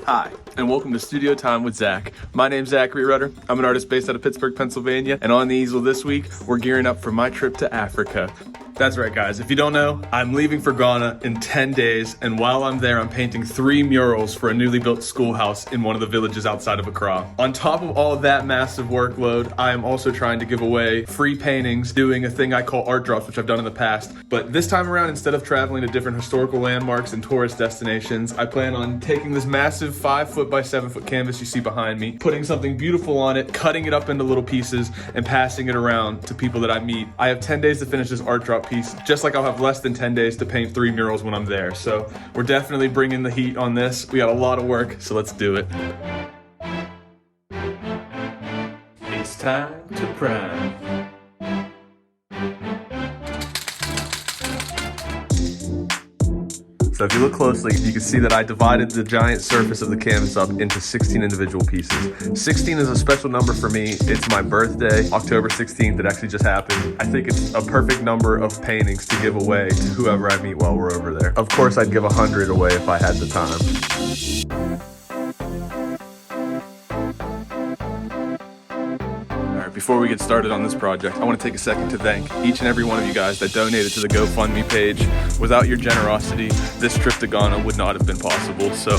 Hi, and welcome to Studio Time with Zach. My name's Zachary Rudder. I'm an artist based out of Pittsburgh, Pennsylvania, and on the easel this week, we're gearing up for my trip to Africa. That's right, guys. If you don't know, I'm leaving for Ghana in 10 days, and while I'm there, I'm painting 3 murals for a newly built schoolhouse in one of the villages outside of Accra. On top of all of that massive workload, I am also trying to give away free paintings, doing a thing I call art drops, which I've done in the past. But this time around, instead of traveling to different historical landmarks and tourist destinations, I plan on taking this massive 5-foot by 7-foot canvas you see behind me, putting something beautiful on it, cutting it up into little pieces, and passing it around to people that I meet. I have 10 days to finish this art drop piece, just like I'll have less than 10 days to paint 3 murals when I'm there. So we're definitely bringing the heat on this. We got a lot of work, so let's do it. It's time to prime. So if you look closely, you can see that I divided the giant surface of the canvas up into 16 individual pieces. 16 is a special number for me. It's my birthday, October 16th. It actually just happened. I think it's a perfect number of paintings to give away to whoever I meet while we're over there. Of course, I'd give 100 away if I had the time. Before we get started on this project, I want to take a second to thank each and every one of you guys that donated to the GoFundMe page. Without your generosity, this trip to Ghana would not have been possible. So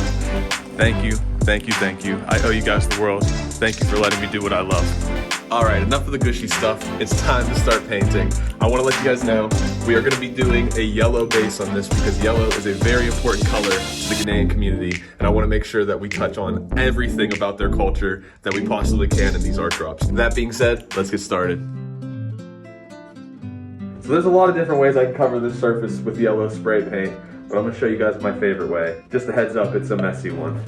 thank you, thank you, thank you. I owe you guys the world. Thank you for letting me do what I love. All right, enough of the gushy stuff. It's time to start painting. I want to let you guys know we are going to be doing a yellow base on this because yellow is a very important color to the Ghanaian community, and I want to make sure that we touch on everything about their culture that we possibly can in these art drops. That being said, let's get started. So there's a lot of different ways I can cover this surface with yellow spray paint, but I'm going to show you guys my favorite way. Just a heads up, it's a messy one.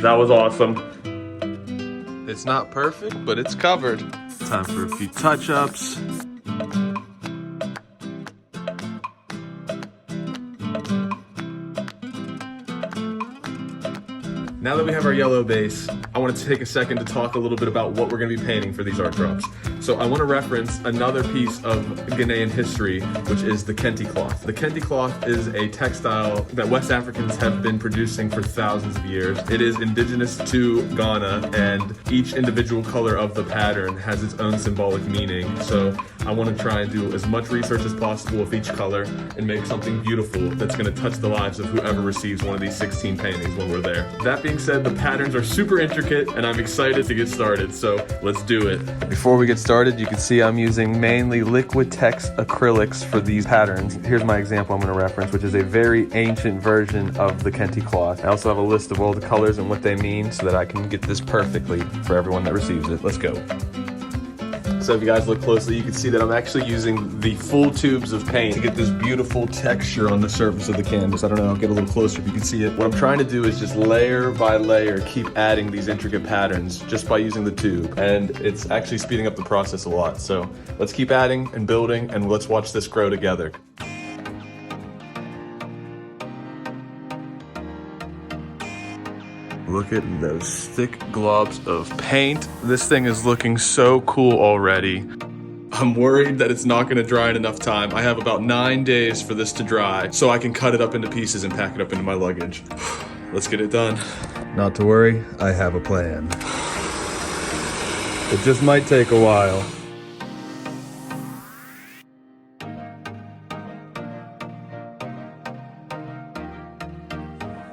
That was awesome. It's not perfect, but it's covered. Time for a few touch-ups. Now that we have our yellow base, I want to take a second to talk a little bit about what we're going to be painting for these art drops. So I want to reference another piece of Ghanaian history, which is the Kente cloth. The Kente cloth is a textile that West Africans have been producing for thousands of years. It is indigenous to Ghana, and each individual color of the pattern has its own symbolic meaning. So I want to try and do as much research as possible with each color and make something beautiful that's going to touch the lives of whoever receives one of these 16 paintings when we're there. That being said, the patterns are super intricate and I'm excited to get started, so let's do it. Before we get started, you can see I'm using mainly Liquitex acrylics for these patterns. Here's my example I'm going to reference, which is a very ancient version of the Kente cloth. I also have a list of all the colors and what they mean so that I can get this perfectly for everyone that receives it. Let's go. So if you guys look closely, you can see that I'm actually using the full tubes of paint to get this beautiful texture on the surface of the canvas. I don't know, I'll get a little closer if you can see it. What I'm trying to do is just layer by layer, keep adding these intricate patterns just by using the tube. And it's actually speeding up the process a lot. So let's keep adding and building and let's watch this grow together. Look at those thick globs of paint. This thing is looking so cool already. I'm worried that it's not gonna dry in enough time. I have about 9 days for this to dry so I can cut it up into pieces and pack it up into my luggage. Let's get it done. Not to worry, I have a plan. It just might take a while.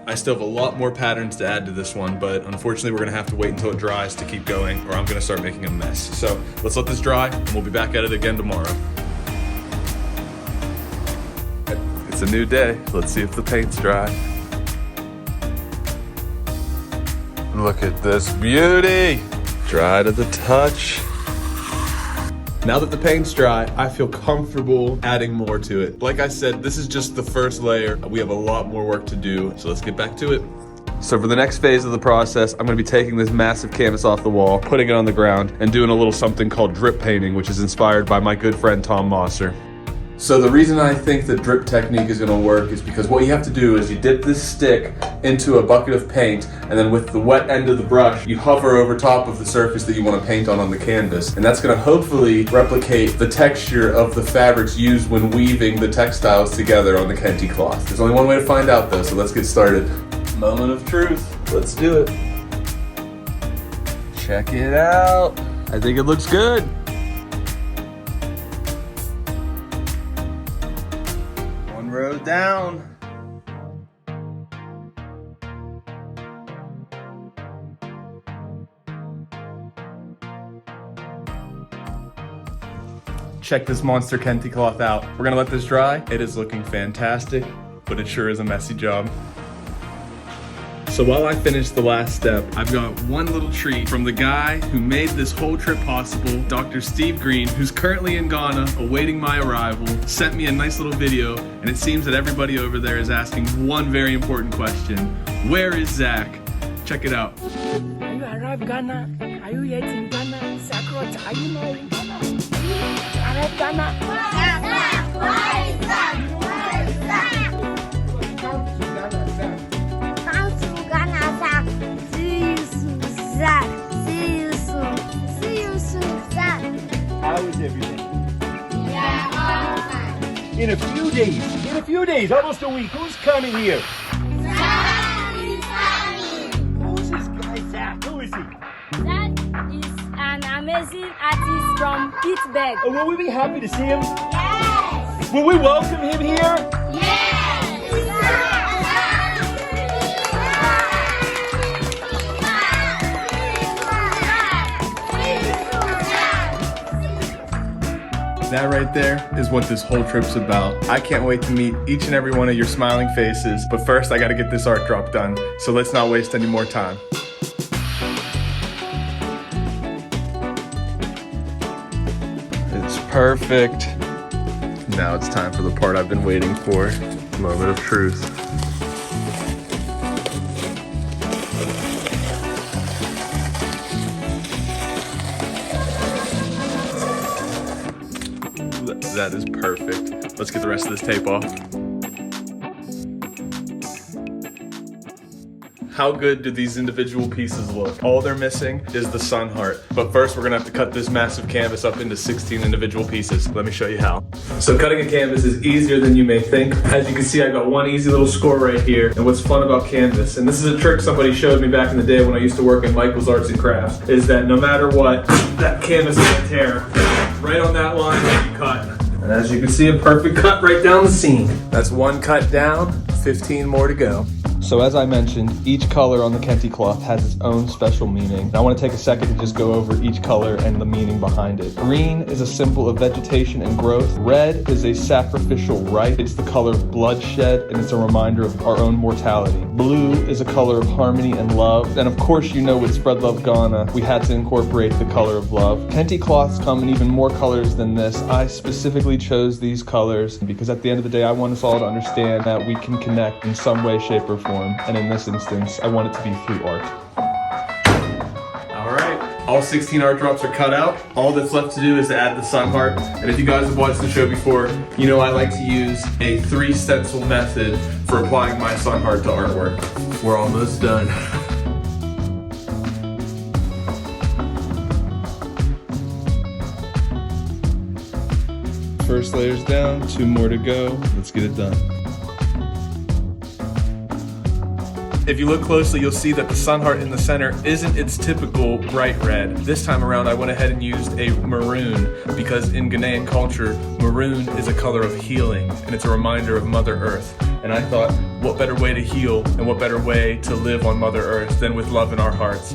I still have a lot more patterns to add to this one, but unfortunately we're gonna have to wait until it dries to keep going or I'm gonna start making a mess. So let's let this dry and we'll be back at it again tomorrow. It's a new day. Let's see if the paint's dry. Look at this beauty. Dry to the touch. Now that the paint's dry, I feel comfortable adding more to it. Like I said, this is just the first layer. We have a lot more work to do, so let's get back to it. So for the next phase of the process, I'm gonna be taking this massive canvas off the wall, putting it on the ground, and doing a little something called drip painting, which is inspired by my good friend Tom Mosser. So the reason I think the drip technique is gonna work is because what you have to do is you dip this stick into a bucket of paint, and then with the wet end of the brush, you hover over top of the surface that you wanna paint on the canvas. And that's gonna hopefully replicate the texture of the fabrics used when weaving the textiles together on the Kente cloth. There's only one way to find out though, so let's get started. Moment of truth, let's do it. Check it out. I think it looks good. One row down. Check this monster Kente cloth out. We're gonna let this dry. It is looking fantastic, but it sure is a messy job. So while I finish the last step, I've got one little treat from the guy who made this whole trip possible, Dr. Steve Green, who's currently in Ghana awaiting my arrival, sent me a nice little video, and it seems that everybody over there is asking one very important question. Where is Zach? Check it out. When you arrive Ghana, are you yet in Ghana? Sakrot, are you not in Ghana? Arrive Ghana. Where is Zach? Where is Zach? Come to Ghana, Zach. See you soon, Zach. See you soon. See you soon, Zach. How is everything? Yeah, all fine. In a few days, almost a week, who's coming here? Zach is coming. Who's this guy, Zach? Who is he? That is an amazing artist from Pittsburgh. Oh, will we be happy to see him? Yes. Will we welcome him here? Yes. That right there is what this whole trip's about. I can't wait to meet each and every one of your smiling faces, but first I gotta get this art drop done, so let's not waste any more time. It's perfect. Now it's time for the part I've been waiting for, moment of truth. That is perfect. Let's get the rest of this tape off. How good do these individual pieces look? All they're missing is the sun heart. But first we're gonna have to cut this massive canvas up into 16 individual pieces. Let me show you how. So cutting a canvas is easier than you may think. As you can see, I got one easy little score right here. And what's fun about canvas, and this is a trick somebody showed me back in the day when I used to work in Michael's Arts and Crafts, is that no matter what, that canvas is gonna tear. Right on that line that you cut. And as you can see, a perfect cut right down the seam. That's one cut down, 15 more to go. So as I mentioned, each color on the Kente cloth has its own special meaning. And I want to take a second to just go over each color and the meaning behind it. Green is a symbol of vegetation and growth. Red is a sacrificial rite. It's the color of bloodshed, and it's a reminder of our own mortality. Blue is a color of harmony and love. And of course, you know, with Spread Love Ghana, we had to incorporate the color of love. Kente cloths come in even more colors than this. I specifically chose these colors because at the end of the day, I want us all to understand that we can connect in some way, shape, or form. And in this instance, I want it to be through art. All right, all 16 art drops are cut out. All that's left to do is to add the sun heart. And if you guys have watched the show before, you know I like to use a 3 stencil method for applying my sun heart to artwork. We're almost done. First layer's down, 2 more to go. Let's get it done. If you look closely, you'll see that the sun heart in the center isn't its typical bright red. This time around, I went ahead and used a maroon because in Ghanaian culture, maroon is a color of healing and it's a reminder of Mother Earth. And I thought, what better way to heal and what better way to live on Mother Earth than with love in our hearts.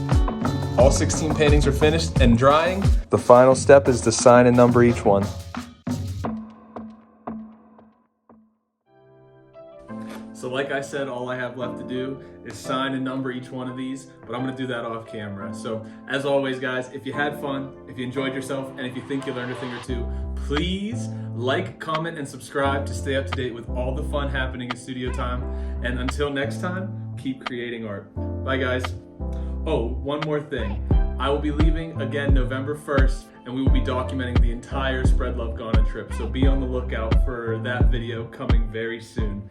All 16 paintings are finished and drying. The final step is to sign and number each one. So like I said, all I have left to do is sign and number each one of these, but I'm gonna do that off camera. So as always, guys, if you had fun, if you enjoyed yourself, and if you think you learned a thing or two, please like, comment, and subscribe to stay up to date with all the fun happening in studio time. And until next time, keep creating art. Bye, guys. Oh, one more thing. I will be leaving again November 1st, and we will be documenting the entire Spread Love Ghana trip. So be on the lookout for that video coming very soon.